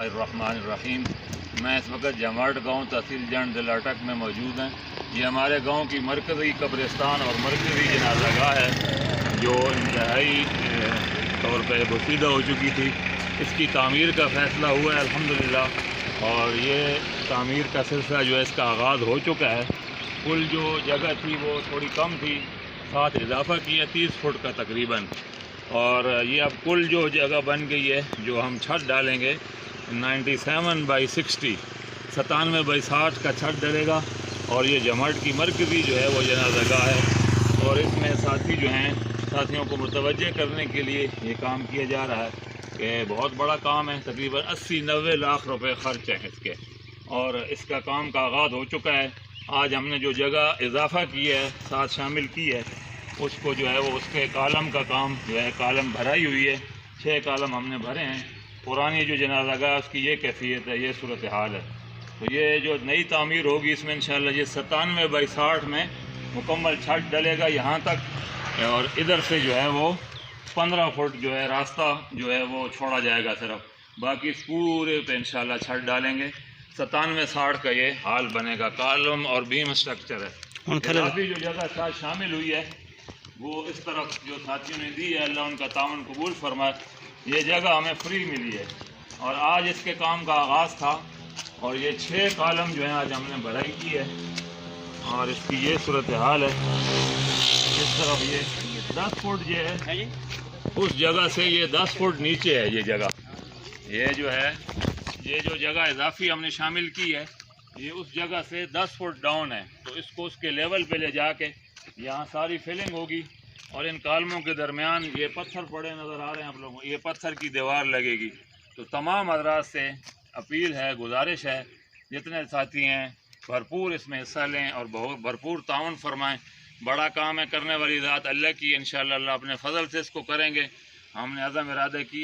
الرحمن الرحیم۔ میں اس وقت جماٹ گاؤں تحصیل جنڈ ضلع اٹک میں موجود ہیں۔ یہ ہمارے گاؤں کی مرکزی قبرستان اور مرکزی جنازہ گاہ ہے جو انتہائی طور پہ بسیدہ ہو چکی تھی۔ اس کی تعمیر کا فیصلہ ہوا ہے الحمدللہ، اور یہ تعمیر کا سلسلہ جو ہے اس کا آغاز ہو چکا ہے۔ کل جو جگہ تھی وہ تھوڑی کم تھی، ساتھ اضافہ کیا 30 فٹ کا تقریباً، اور یہ اب کل جو جگہ بن گئی ہے جو ہم چھت ڈالیں گے 97/60 97/60 کا چھت ڈلے گا، اور یہ جماعت کی مرکزی جو ہے وہ جنازہ گاہ ہے، اور اس میں ساتھی جو ہیں ساتھیوں کو متوجہ کرنے کے لیے یہ کام کیا جا رہا ہے کہ بہت بڑا کام ہے، تقریباً 80-90 لاکھ روپے خرچ ہیں اس کے، اور اس کا کام کا آغاز ہو چکا ہے۔ آج ہم نے جو جگہ اضافہ کی ہے ساتھ شامل کی ہے، اس کو جو ہے وہ اس کے کالم کا کام جو ہے کالم بھرائی ہوئی ہے، 6 کالم ہم نے بھرے ہیں۔ پرانی جو جنازہ گاہ اس کی یہ کیفیت ہے، یہ صورتحال ہے۔ تو یہ جو نئی تعمیر ہوگی اس میں انشاءاللہ یہ 97/60 میں مکمل چھت ڈلے گا یہاں تک، اور ادھر سے جو ہے وہ 15 فٹ جو ہے راستہ جو ہے وہ چھوڑا جائے گا صرف، باقی اس پورے پہ انشاءاللہ چھت ڈالیں گے۔ 97-60 کا یہ حال بنے گا، کالم اور بیم سٹرکچر ہے۔ اضافی جو جگہ ساتھ شامل ہوئی ہے وہ اس طرف جو ساتھیوں نے دی ہے، اللہ ان کا تعاون قبول فرمائے۔ یہ جگہ ہمیں فری ملی ہے، اور آج اس کے کام کا آغاز تھا، اور یہ 6 کالم جو ہیں آج ہم نے بھرائی کی ہے، اور اس کی یہ صورتحال ہے۔ اس طرف یہ 10 فٹ جو ہے اس جگہ سے یہ 10 فٹ نیچے ہے یہ جگہ، یہ جو ہے یہ جو جگہ اضافی ہم نے شامل کی ہے یہ اس جگہ سے 10 فٹ ڈاؤن ہے، تو اس کو اس کے لیول پہ لے جا کے یہاں ساری فلنگ ہوگی، اور ان کالموں کے درمیان یہ پتھر پڑے نظر آ رہے ہیں آپ لوگوں کو، یہ پتھر کی دیوار لگے گی۔ تو تمام حضرات سے اپیل ہے، گزارش ہے، جتنے ساتھی ہیں بھرپور اس میں حصہ لیں اور بھرپور تعاون فرمائیں۔ بڑا کام ہے، کرنے والی ذات اللہ کی، انشاءاللہ اللہ اپنے فضل سے اس کو کریں گے۔ ہم نے عزم ارادہ کی